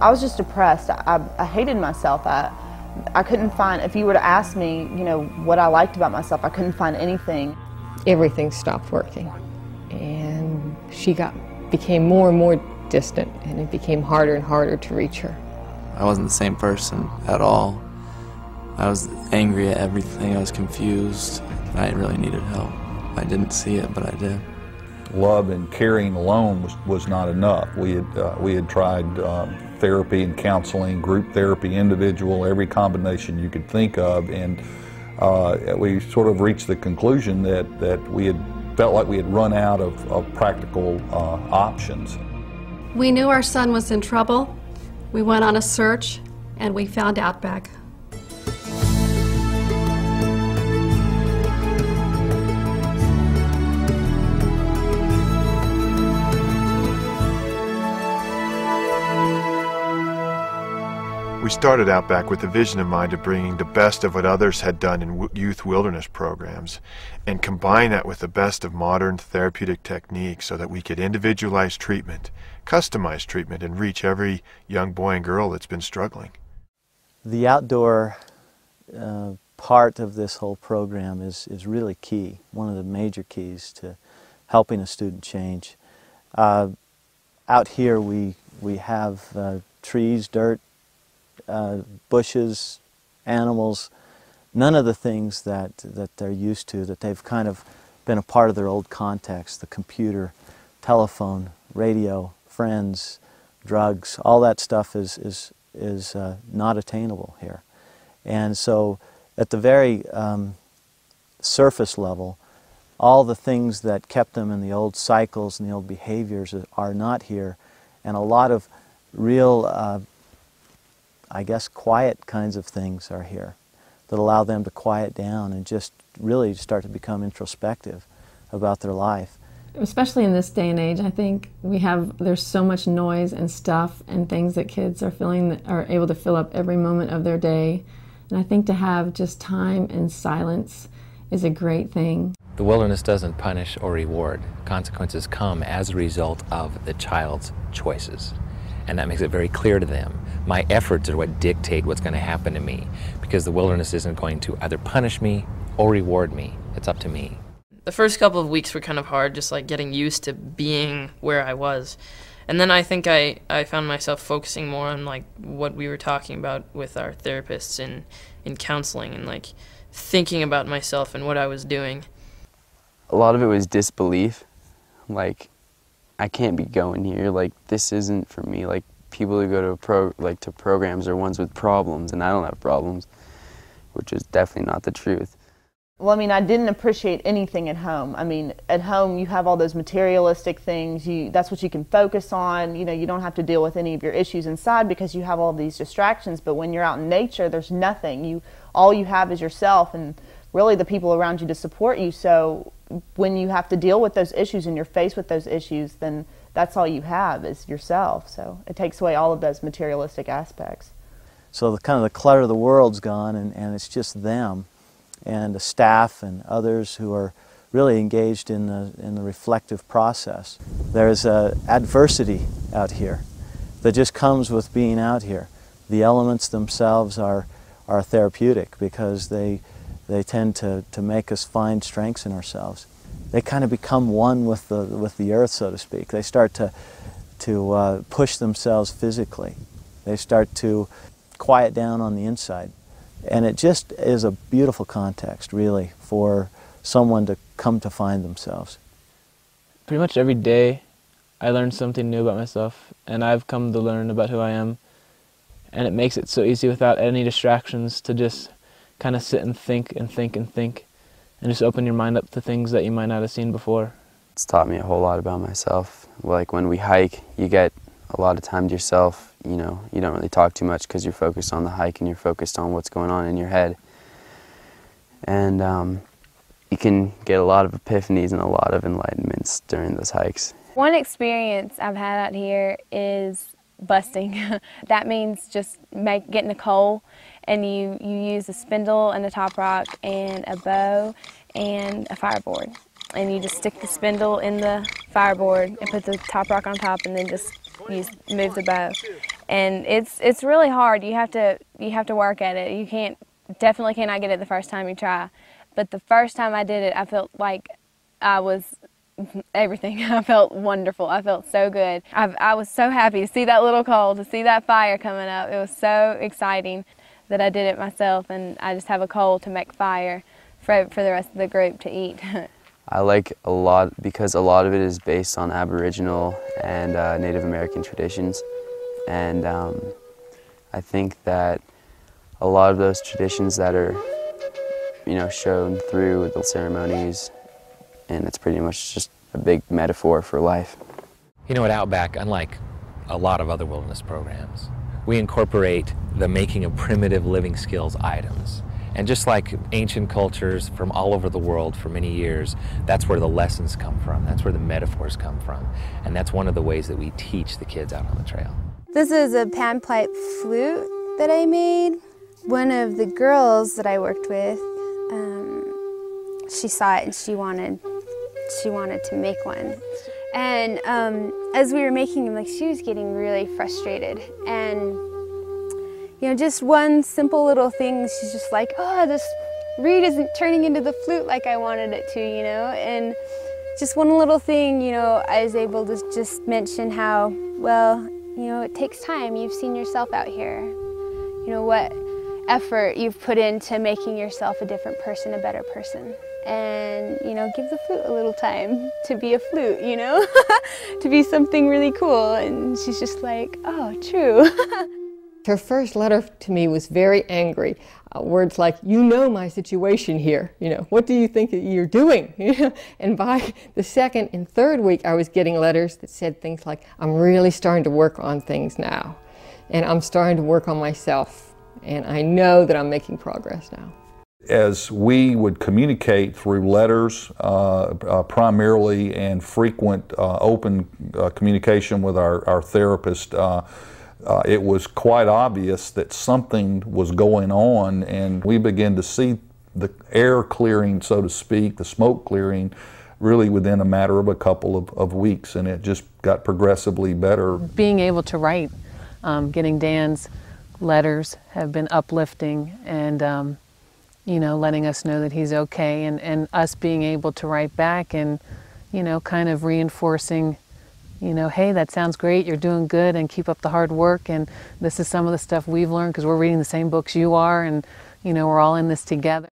I was just depressed. I hated myself. I couldn't find, if you were to ask me, you know, what I liked about myself, I couldn't find anything. Everything stopped working, and she became more and more distant, and it became harder and harder to reach her. I wasn't the same person at all. I was angry at everything. I was confused. I really needed help. I didn't see it, but I did. Love and caring alone was not enough. We had tried therapy and counseling, group therapy, individual, every combination you could think of, and we sort of reached the conclusion that we had felt like we had run out of practical options. We knew our son was in trouble. We went on a search and we found Outback. We started Outback with the vision in mind of bringing the best of what others had done in youth wilderness programs and combine that with the best of modern therapeutic techniques so that we could individualize treatment, customize treatment, and reach every young boy and girl that's been struggling. The outdoor part of this whole program is really key, one of the major keys to helping a student change. Out here we have trees, dirt, bushes, animals, none of the things that they're used to, that they've kind of been a part of their old context, the computer, telephone, radio, friends, drugs, all that stuff is not attainable here. And so at the very surface level, all the things that kept them in the old cycles and the old behaviors are not here, and a lot of real I guess quiet kinds of things are here that allow them to quiet down and just really start to become introspective about their life. Especially in this day and age, I think there's so much noise and stuff and things that kids are able to fill up every moment of their day. And I think to have just time and silence is a great thing. The wilderness doesn't punish or reward. Consequences come as a result of the child's choices. And that makes it very clear to them. My efforts are what dictate what's going to happen to me, because the wilderness isn't going to either punish me or reward me. It's up to me. The first couple of weeks were kind of hard, just like getting used to being where I was. And then I think I found myself focusing more on like what we were talking about with our therapists in counseling, and like thinking about myself and what I was doing. A lot of it was disbelief. Like, I can't be going here. Like, this isn't for me. Like, people who go to programs are ones with problems, and I don't have problems, which is definitely not the truth. Well, I mean, I didn't appreciate anything at home. I mean, at home you have all those materialistic things. That's what you can focus on. You know, you don't have to deal with any of your issues inside because you have all these distractions. But when you're out in nature, there's nothing. All you have is yourself and really the people around you to support you. So when you have to deal with those issues and you're faced with those issues, then that's all you have is yourself. So it takes away all of those materialistic aspects. So the clutter of the world's gone, and it's just them and the staff and others who are really engaged in the reflective process. There's adversity out here that just comes with being out here. The elements themselves are therapeutic because they tend to make us find strengths in ourselves. They kind of become one with the earth, so to speak. They start to push themselves physically. They start to quiet down on the inside. And it just is a beautiful context, really, for someone to come to find themselves. Pretty much every day I learn something new about myself, and I've come to learn about who I am. And it makes it so easy without any distractions to just kind of sit and think and think and think, and just open your mind up to things that you might not have seen before. It's taught me a whole lot about myself. Like when we hike, you get a lot of time to yourself. You know, you don't really talk too much because you're focused on the hike and you're focused on what's going on in your head. And you can get a lot of epiphanies and a lot of enlightenments during those hikes. One experience I've had out here is busting. That means just getting a coal, and you use a spindle and a top rock and a bow and a fireboard. And you just stick the spindle in the fireboard and put the top rock on top, and then just you move the bow. And it's really hard. You have to work at it. You definitely cannot get it the first time you try. But the first time I did it, I felt like I was everything. I felt wonderful. I felt so good. I was so happy to see that little coal, to see that fire coming up. It was so exciting that I did it myself, and I just have a coal to make fire for the rest of the group to eat. I like a lot because a lot of it is based on Aboriginal and Native American traditions, and I think that a lot of those traditions that are, you know, shown through the ceremonies, and it's pretty much just a big metaphor for life. You know, at Outback, unlike a lot of other wilderness programs, we incorporate the making of primitive living skills items. And just like ancient cultures from all over the world for many years, that's where the lessons come from, that's where the metaphors come from. And that's one of the ways that we teach the kids out on the trail. This is a panpipe flute that I made. One of the girls that I worked with, she saw it and she wanted to make one. And as we were making them, like, she was getting really frustrated. And you know, just one simple little thing, she's just like, oh, this reed isn't turning into the flute like I wanted it to, you know? And just one little thing, you know, I was able to just mention how, well, you know, it takes time. You've seen yourself out here. You know, what effort you've put into making yourself a different person, a better person. And, you know, give the flute a little time to be a flute, you know? To be something really cool. And she's just like, oh, true. Her first letter to me was very angry. Words like, you know my situation here, you know, what do you think that you're doing? And by the second and third week, I was getting letters that said things like, I'm really starting to work on things now, and I'm starting to work on myself, and I know that I'm making progress now. As we would communicate through letters primarily, and frequent open communication with our therapist, it was quite obvious that something was going on, and we began to see the air clearing, so to speak, the smoke clearing, really within a matter of a couple of weeks, and it just got progressively better. Being able to write, getting Dan's letters have been uplifting, and you know, letting us know that he's okay, and us being able to write back and, you know, kind of reinforcing, you know, hey, that sounds great, you're doing good, and keep up the hard work, and this is some of the stuff we've learned because we're reading the same books you are, and, you know, we're all in this together.